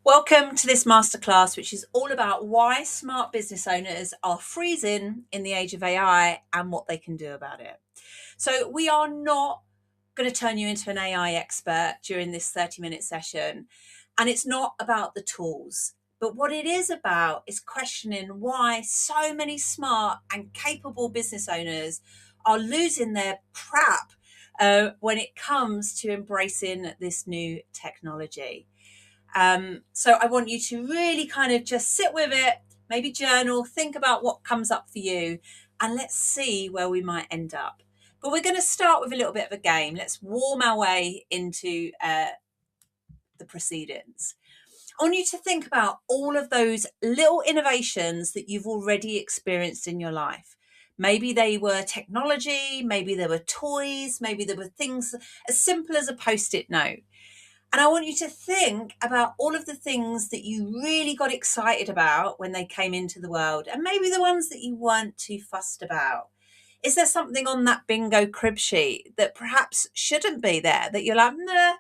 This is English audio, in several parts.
Welcome to this masterclass, which is all about why smart business owners are freezing in the age of AI and what they can do about it. So, we are not going to turn you into an AI expert during this 30-minute session, and it's not about the tools. But what it is about is questioning why so many smart and capable business owners are losing their crap when it comes to embracing this new technology. So I want you to really kind of just sit with it, maybe journal, think about what comes up for you, and let's see where we might end up. But we're going to start with a little bit of a game. Let's warm our way into the proceedings. I want you to think about all of those little innovations that you've already experienced in your life. Maybe they were technology, maybe they were toys, maybe there were things as simple as a post-it note. And I want you to think about all of the things that you really got excited about when they came into the world, and maybe the ones that you weren't too fussed about. Is there something on that bingo crib sheet that perhaps shouldn't be there, that you're like, nah,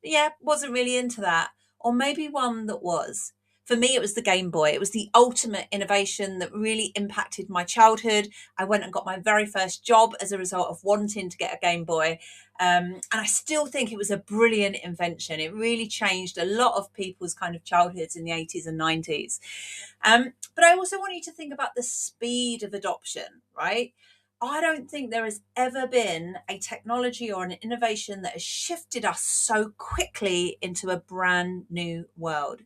yeah, wasn't really into that? Or maybe one that was. For me, it was the Game Boy. It was the ultimate innovation that really impacted my childhood. I went and got my very first job as a result of wanting to get a Game Boy. And I still think it was a brilliant invention. It really changed a lot of people's kind of childhoods in the 80s and 90s. But I also want you to think about the speed of adoption, right? I don't think there has ever been a technology or an innovation that has shifted us so quickly into a brand new world.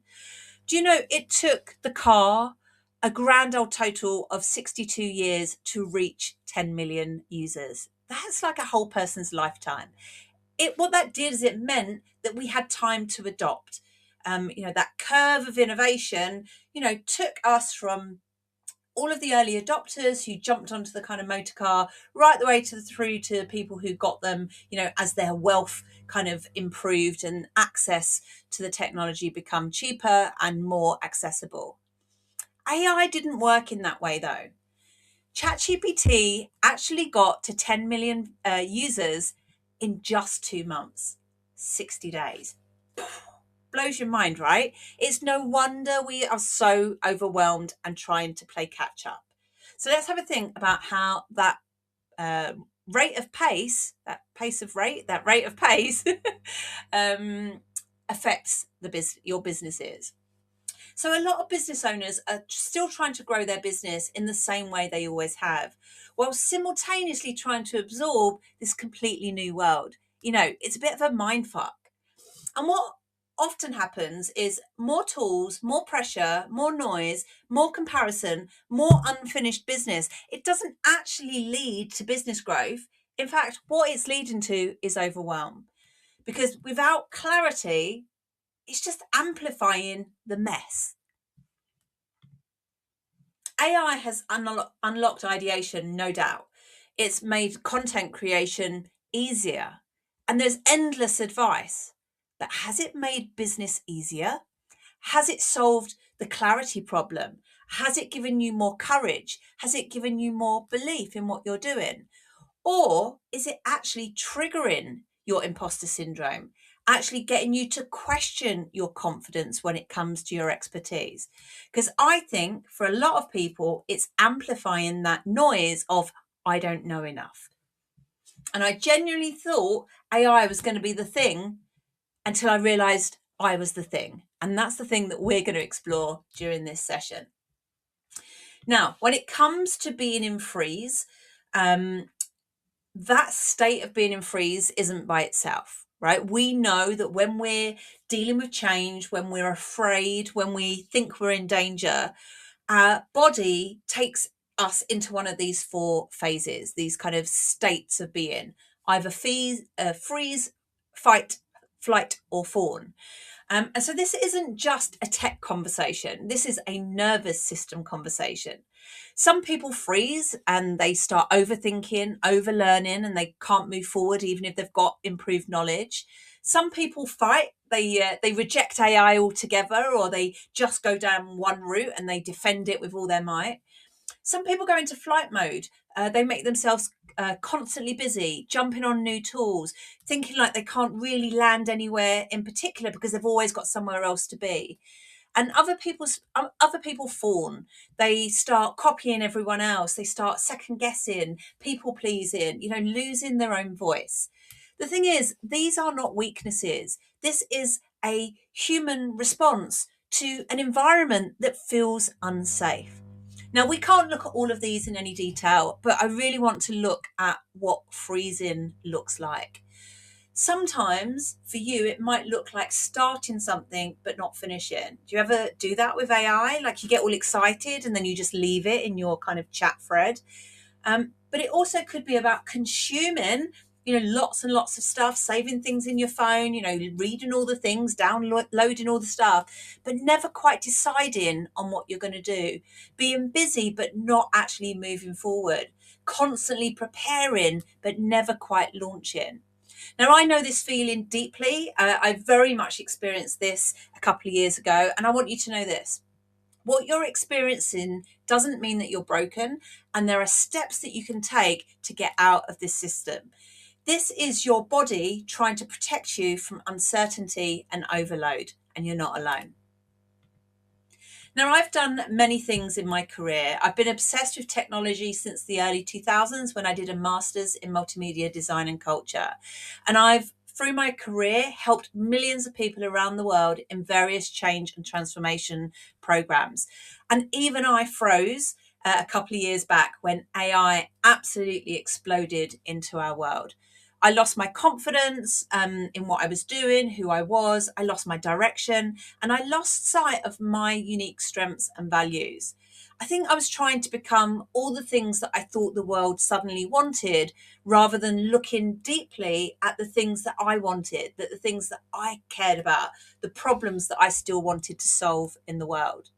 Do you know it took the car a grand old total of 62 years to reach 10 million users? That's like a whole person's lifetime. What that did is it meant that we had time to adopt. That curve of innovation, took us from all of the early adopters who jumped onto the kind of motor car right the way through to people who got them, as their wealth kind of improved and access to the technology become cheaper and more accessible. AI didn't work in that way though. ChatGPT actually got to 10 million users in just 2 months, 60 days. Blows your mind, right? It's no wonder we are so overwhelmed and trying to play catch up. So let's have a think about how that rate of pace affects your businesses. So a lot of business owners are still trying to grow their business in the same way they always have, while simultaneously trying to absorb this completely new world. It's a bit of a mind fuck. And what often happens is more tools, more pressure, more noise, more comparison, more unfinished business. It doesn't actually lead to business growth. In fact, what it's leading to is overwhelm. Because without clarity, it's just amplifying the mess. AI has unlocked ideation, no doubt. It's made content creation easier. And there's endless advice. But has it made business easier? Has it solved the clarity problem? Has it given you more courage? Has it given you more belief in what you're doing? Or is it actually triggering your imposter syndrome, actually getting you to question your confidence when it comes to your expertise? Because I think for a lot of people, it's amplifying that noise of, I don't know enough. And I genuinely thought AI was going to be the thing until I realized I was the thing. And that's the thing that we're going to explore during this session. Now, when it comes to being in freeze, that state of being in freeze isn't by itself, right? We know that when we're dealing with change, when we're afraid, when we think we're in danger, our body takes us into one of these 4 phases, these kind of states of being, either freeze, fight, flight, or fawn. And so this isn't just a tech conversation. This is a nervous system conversation. Some people freeze and they start overthinking, overlearning, and they can't move forward even if they've got improved knowledge. Some people fight. They reject AI altogether, or they just go down one route and they defend it with all their might. Some people go into flight mode. They make themselves constantly busy, jumping on new tools, thinking like they can't really land anywhere in particular because they've always got somewhere else to be. And other people fawn. They start copying everyone else. They start second guessing, people pleasing, losing their own voice. The thing is, these are not weaknesses. This is a human response to an environment that feels unsafe. Now, we can't look at all of these in any detail, but I really want to look at what freezing looks like. Sometimes for you, it might look like starting something but not finishing. Do you ever do that with AI? Like you get all excited and then you just leave it in your kind of chat thread. But it also could be about consuming, lots and lots of stuff, saving things in your phone, reading all the things, downloading all the stuff, but never quite deciding on what you're going to do. Being busy, but not actually moving forward. Constantly preparing, but never quite launching. Now, I know this feeling deeply. I very much experienced this a couple of years ago, and I want you to know this. What you're experiencing doesn't mean that you're broken, and there are steps that you can take to get out of this system. This is your body trying to protect you from uncertainty and overload, and you're not alone. Now, I've done many things in my career. I've been obsessed with technology since the early 2000s when I did a master's in multimedia design and culture. And I've, through my career, helped millions of people around the world in various change and transformation programs. And even I froze a couple of years back when AI absolutely exploded into our world. I lost my confidence in what I was doing, who I was. I lost my direction, and I lost sight of my unique strengths and values. I think I was trying to become all the things that I thought the world suddenly wanted, rather than looking deeply at the things that I wanted, the things that I cared about, the problems that I still wanted to solve in the world.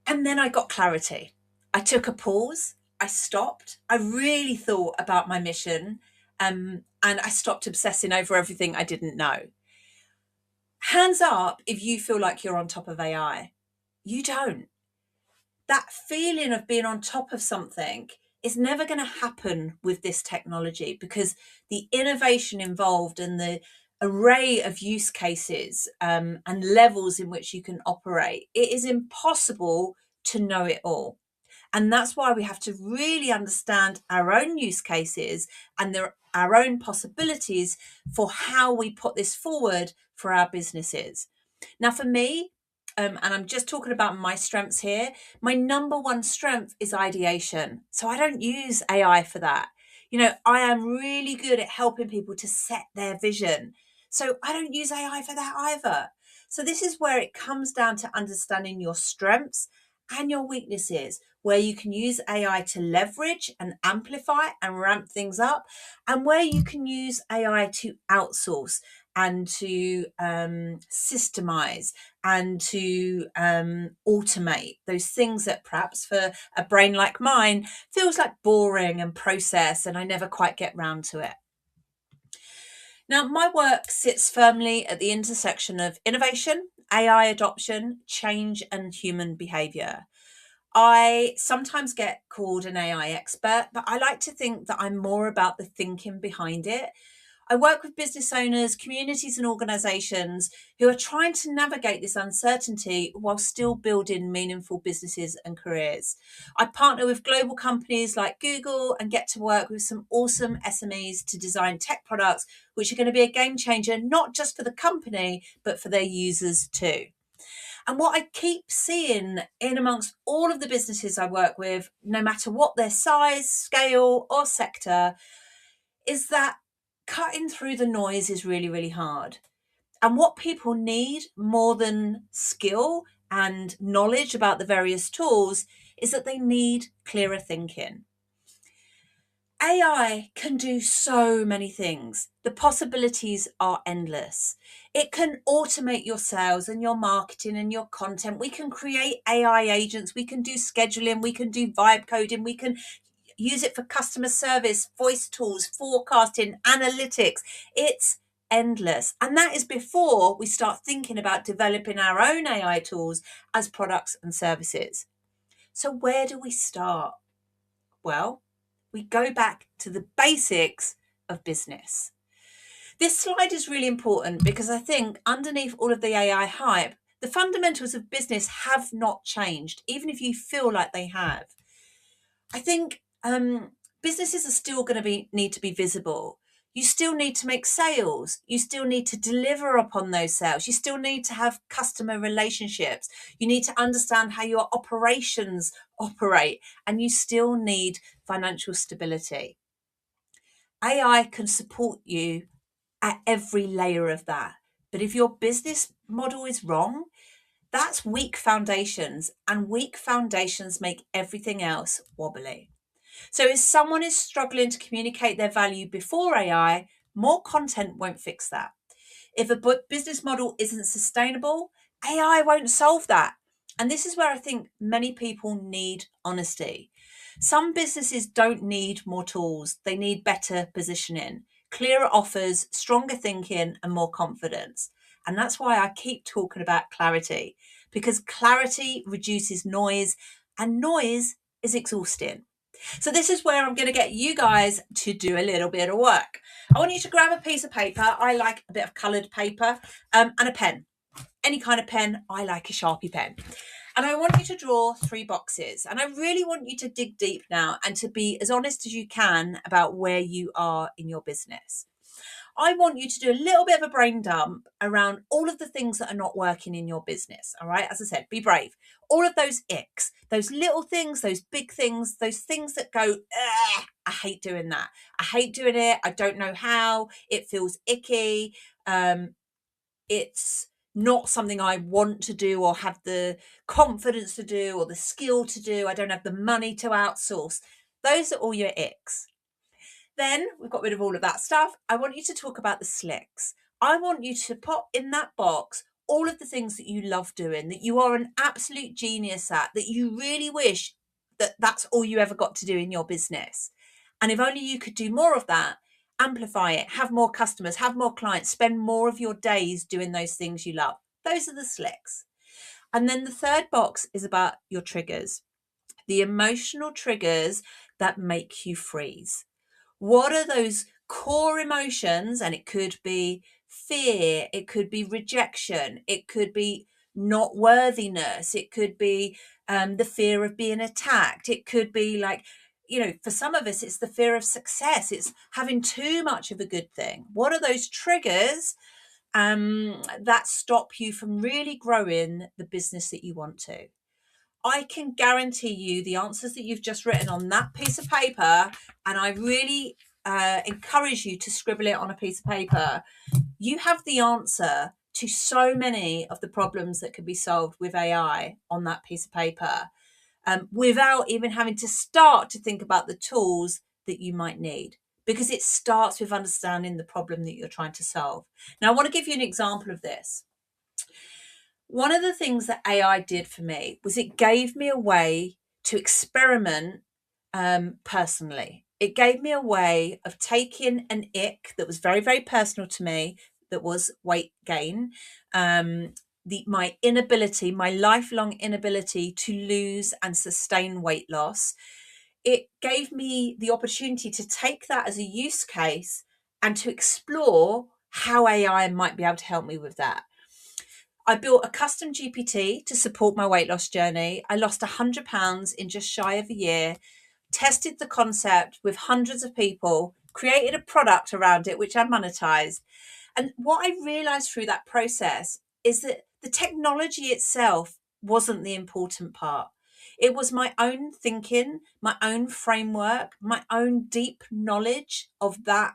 And then I got clarity. I took a pause. I stopped. I really thought about my mission, and I stopped obsessing over everything I didn't know. Hands up if you feel like you're on top of AI. You don't. That feeling of being on top of something is never going to happen with this technology, because the innovation involved and the array of use cases and levels in which you can operate, it is impossible to know it all. And that's why we have to really understand our own use cases and our own possibilities for how we put this forward for our businesses. Now, for me, and I'm just talking about my strengths here, my number one strength is ideation. So I don't use AI for that. I am really good at helping people to set their vision. So I don't use AI for that either. So this is where it comes down to understanding your strengths and your weaknesses, where you can use AI to leverage and amplify and ramp things up, and where you can use AI to outsource and to systemize and to automate those things that perhaps for a brain like mine feels like boring and process, and I never quite get round to it. Now, my work sits firmly at the intersection of innovation, AI adoption, change, and human behavior. I sometimes get called an AI expert, but I like to think that I'm more about the thinking behind it. I work with business owners, communities, and organizations who are trying to navigate this uncertainty while still building meaningful businesses and careers. I partner with global companies like Google and get to work with some awesome SMEs to design tech products, which are going to be a game changer, not just for the company, but for their users too. And what I keep seeing in amongst all of the businesses I work with, no matter what their size, scale, or sector, is that cutting through the noise is really, really hard. And what people need more than skill and knowledge about the various tools is that they need clearer thinking. AI can do so many things. The possibilities are endless. It can automate your sales and your marketing and your content. We can create AI agents. We can do scheduling. We can do vibe coding. We can use it for customer service, voice tools, forecasting, analytics. It's endless. And that is before we start thinking about developing our own AI tools as products and services. So where do we start? Well, we go back to the basics of business. This slide is really important because I think underneath all of the AI hype, the fundamentals of business have not changed, even if you feel like they have. I think businesses are still going to need to be visible. You still need to make sales. You still need to deliver upon those sales. You still need to have customer relationships. You need to understand how your operations operate, and you still need financial stability. AI can support you at every layer of that. But if your business model is wrong, that's weak foundations, and weak foundations make everything else wobbly. So if someone is struggling to communicate their value before AI, more content won't fix that. If a business model isn't sustainable, AI won't solve that. And this is where I think many people need honesty. Some businesses don't need more tools, they need better positioning, clearer offers, stronger thinking, and more confidence. And that's why I keep talking about clarity, because clarity reduces noise, and noise is exhausting. So this is where I'm going to get you guys to do a little bit of work. I want you to grab a piece of paper. I like a bit of coloured paper, and a pen. Any kind of pen. I like a Sharpie pen. And I want you to draw 3 boxes. And I really want you to dig deep now and to be as honest as you can about where you are in your business. I want you to do a little bit of a brain dump around all of the things that are not working in your business. All right. As I said, be brave. All of those icks, those little things, those big things, those things that go, I hate doing that. I hate doing it. I don't know how. It feels icky. It's not something I want to do or have the confidence to do or the skill to do. I don't have the money to outsource. Those are all your icks. Then we've got rid of all of that stuff. I want you to talk about the slicks. I want you to put in that box all of the things that you love doing, that you are an absolute genius at, that you really wish that that's all you ever got to do in your business. And if only you could do more of that, amplify it, have more customers, have more clients, spend more of your days doing those things you love. Those are the slicks. And then the third box is about your triggers, the emotional triggers that make you freeze. What are those core emotions? And it could be fear, it could be rejection, it could be not worthiness, it could be the fear of being attacked, it could be like, for some of us, it's the fear of success, it's having too much of a good thing. What are those triggers that stop you from really growing the business that you want to? I can guarantee you the answers that you've just written on that piece of paper, and I really encourage you to scribble it on a piece of paper. You have the answer to so many of the problems that could be solved with AI on that piece of paper, without even having to start to think about the tools that you might need, because it starts with understanding the problem that you're trying to solve. Now, I want to give you an example of this. One of the things that AI did for me was it gave me a way to experiment personally. It gave me a way of taking an ick that was very, very personal to me, that was weight gain, my inability, my lifelong inability to lose and sustain weight loss. It gave me the opportunity to take that as a use case and to explore how AI might be able to help me with that. I built a custom GPT to support my weight loss journey. I lost 100 pounds in just shy of a year, tested the concept with hundreds of people, created a product around it, which I monetized. And what I realized through that process is that the technology itself wasn't the important part. It was my own thinking, my own framework, my own deep knowledge of that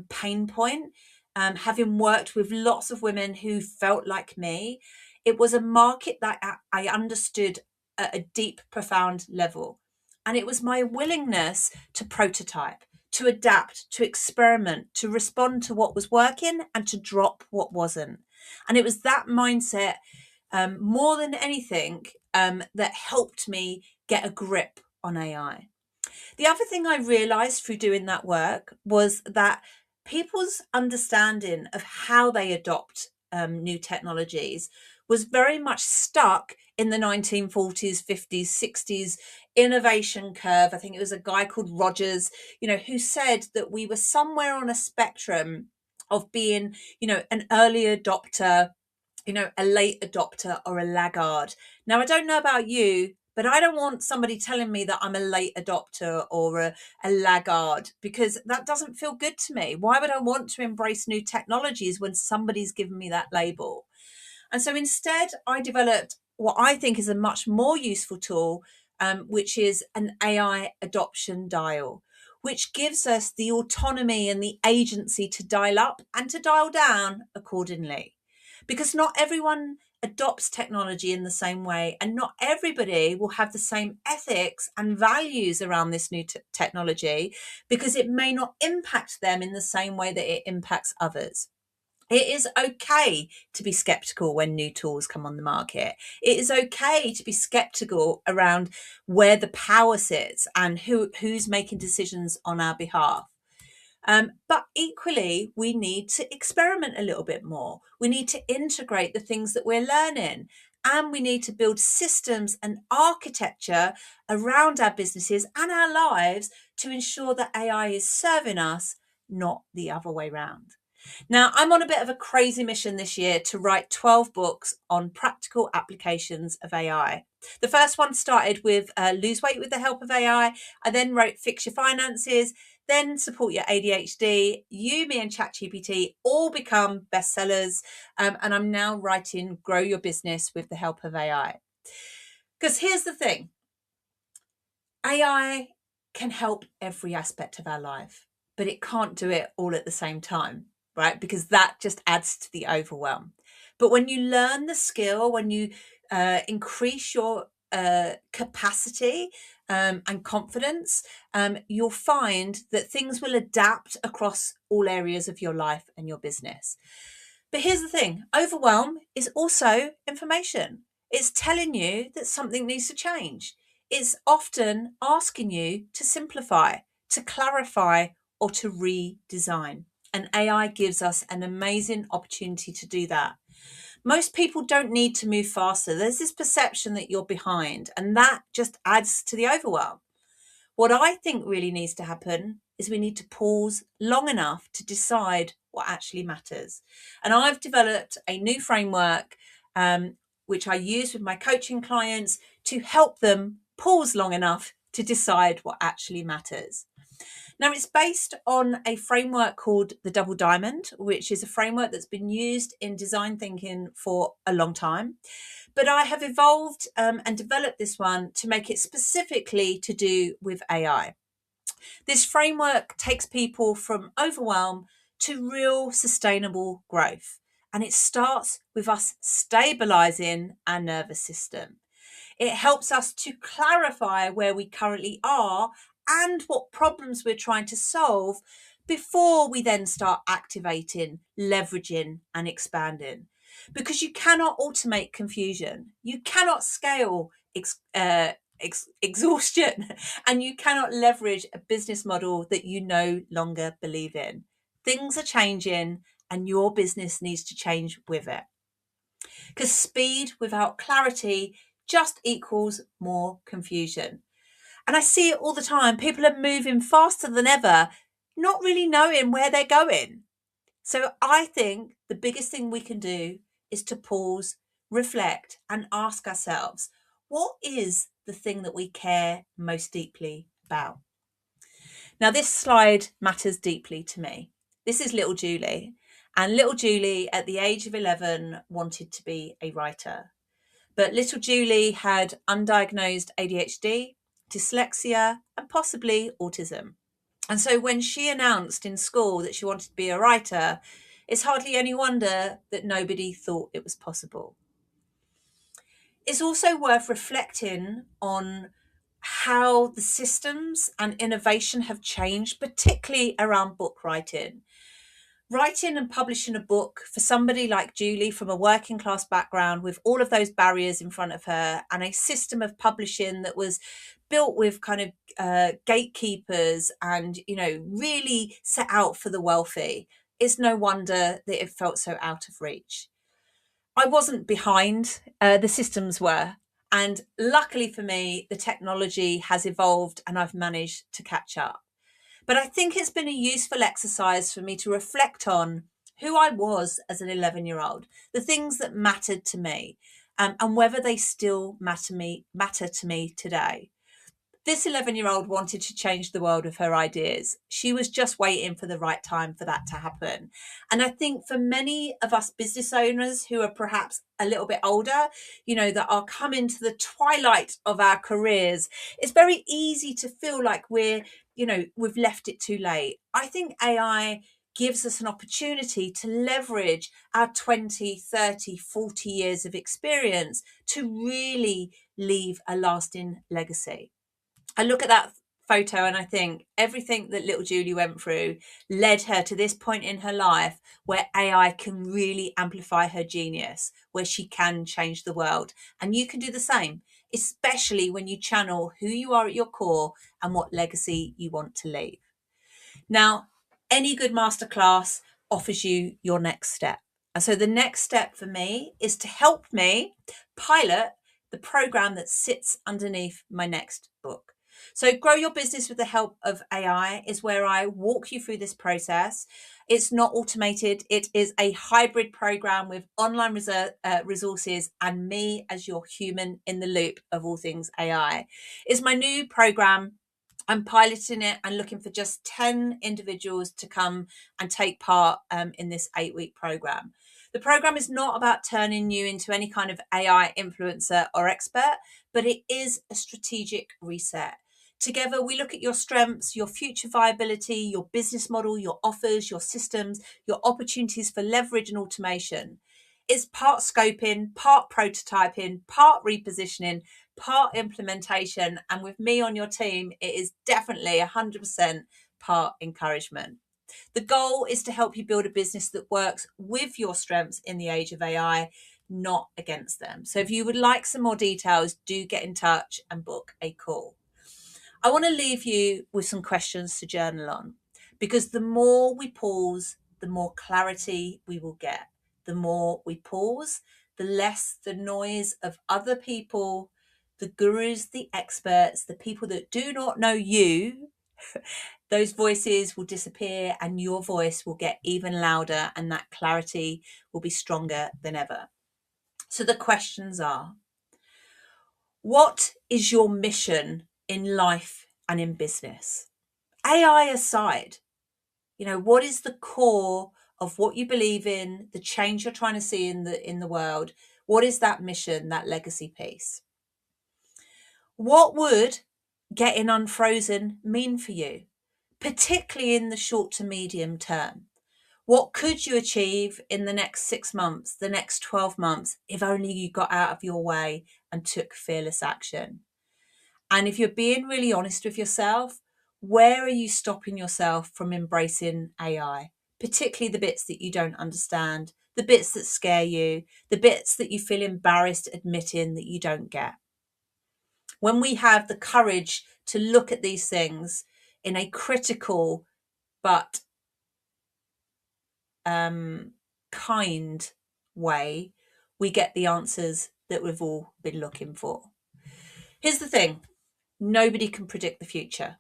pain point. Having worked with lots of women who felt like me, it was a market that I understood at a deep, profound level. And it was my willingness to prototype, to adapt, to experiment, to respond to what was working and to drop what wasn't. And it was that mindset, more than anything, that helped me get a grip on AI. The other thing I realized through doing that work was that people's understanding of how they adopt new technologies was very much stuck in the 1940s, 50s, 60s, innovation curve. I think it was a guy called Rogers, who said that we were somewhere on a spectrum of being, an early adopter, a late adopter, or a laggard. Now, I don't know about you, but I don't want somebody telling me that I'm a late adopter or a laggard, because that doesn't feel good to me. Why would I want to embrace new technologies when somebody's given me that label? And so instead, I developed what I think is a much more useful tool, which is an AI adoption dial, which gives us the autonomy and the agency to dial up and to dial down accordingly. Because not everyone adopts technology in the same way, and not everybody will have the same ethics and values around this new technology, because it may not impact them in the same way that it impacts others. It is okay to be skeptical when new tools come on the market. It is okay to be skeptical around where the power sits and who's making decisions on our behalf. But equally, we need to experiment a little bit more. We need to integrate the things that we're learning, and we need to build systems and architecture around our businesses and our lives to ensure that AI is serving us, not the other way around. Now, I'm on a bit of a crazy mission this year to write 12 books on practical applications of AI. The first one started with Lose Weight with the Help of AI. I then wrote Fix Your Finances, then Support Your ADHD. You, Me and ChatGPT all become bestsellers. And I'm now writing Grow Your Business with the Help of AI. Because here's the thing. AI can help every aspect of our life, but it can't do it all at the same time, right? Because that just adds to the overwhelm. But when you learn the skill, when you increase your capacity and confidence, you'll find that things will adapt across all areas of your life and your business. But here's the thing, overwhelm is also information. It's telling you that something needs to change. It's often asking you to simplify, to clarify, or to redesign. And AI gives us an amazing opportunity to do that. Most people don't need to move faster. There's this perception that you're behind, and that just adds to the overwhelm. What I think really needs to happen is we need to pause long enough to decide what actually matters. And I've developed a new framework, which I use with my coaching clients to help them pause long enough to decide what actually matters. Now, it's based on a framework called the Double Diamond, which is a framework that's been used in design thinking for a long time. But I have evolved and developed this one to make it specifically to do with AI. This framework takes people from overwhelm to real sustainable growth. And it starts with us stabilizing our nervous system. It helps us to clarify where we currently are and what problems we're trying to solve before we then start activating, leveraging, and expanding. Because you cannot automate confusion. You cannot scale exhaustion, and you cannot leverage a business model that you no longer believe in. Things are changing, and your business needs to change with it. Because speed without clarity just equals more confusion. And I see it all the time. People are moving faster than ever, not really knowing where they're going. So I think the biggest thing we can do is to pause, reflect, and ask ourselves, what is the thing that we care most deeply about? Now, this slide matters deeply to me. This is little Julie. And little Julie, at the age of 11, wanted to be a writer. But little Julie had undiagnosed ADHD, dyslexia, and possibly autism. And so when she announced in school that she wanted to be a writer, it's hardly any wonder that nobody thought it was possible. It's also worth reflecting on how the systems and innovation have changed, particularly around book writing. Writing and publishing a book for somebody like Julie from a working class background with all of those barriers in front of her and a system of publishing that was built with kind of gatekeepers and, really set out for the wealthy, it's no wonder that it felt so out of reach. I wasn't behind, the systems were. And luckily for me, the technology has evolved and I've managed to catch up. But I think it's been a useful exercise for me to reflect on who I was as an 11-year-old, the things that mattered to me, and whether they still matter to me today. This 11-year-old wanted to change the world with her ideas. She was just waiting for the right time for that to happen. And I think for many of us business owners who are perhaps a little bit older, that are coming to the twilight of our careers, it's very easy to feel like we've left it too late. I think AI gives us an opportunity to leverage our 20, 30, 40 years of experience to really leave a lasting legacy. I look at that photo and I think everything that little Julie went through led her to this point in her life where AI can really amplify her genius, where she can change the world. And you can do the same, especially when you channel who you are at your core and what legacy you want to leave. Now, any good masterclass offers you your next step. And so the next step for me is to help me pilot the program that sits underneath my next book. So Grow Your Business with the Help of AI is where I walk you through this process. It's not automated. It is a hybrid program with online resources and me as your human in the loop of all things AI. It's my new program. I'm piloting it and looking for just 10 individuals to come and take part in this 8-week program. The program is not about turning you into any kind of AI influencer or expert, but it is a strategic reset. Together, we look at your strengths, your future viability, your business model, your offers, your systems, your opportunities for leverage and automation. It's part scoping, part prototyping, part repositioning, part implementation. And with me on your team, it is definitely 100% part encouragement. The goal is to help you build a business that works with your strengths in the age of AI, not against them. So if you would like some more details, do get in touch and book a call. I want to leave you with some questions to journal on, because the more we pause, the more clarity we will get. The more we pause, the less the noise of other people, the gurus, the experts, the people that do not know you, those voices will disappear and your voice will get even louder and that clarity will be stronger than ever. So the questions are, what is your mission in life and in business? AI aside, what is the core of what you believe in, the change you're trying to see in the world? What is that mission, that legacy piece? What would getting unfrozen mean for you, particularly in the short to medium term? What could you achieve in the next 6 months, the next 12 months, if only you got out of your way and took fearless action? And if you're being really honest with yourself, where are you stopping yourself from embracing AI? Particularly the bits that you don't understand, the bits that scare you, the bits that you feel embarrassed admitting that you don't get. When we have the courage to look at these things in a critical but kind way, we get the answers that we've all been looking for. Here's the thing. Nobody can predict the future,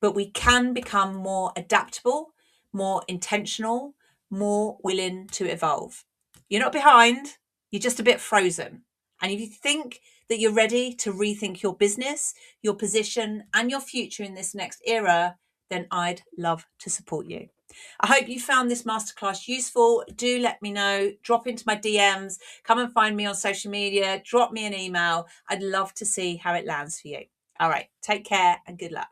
but we can become more adaptable, more intentional, more willing to evolve. You're not behind, you're just a bit frozen. And if you think that you're ready to rethink your business, your position, and your future in this next era, then I'd love to support you. I hope you found this masterclass useful. Do let me know. Drop into my DMs. Come and find me on social media. Drop me an email. I'd love to see how it lands for you. All right. Take care and good luck.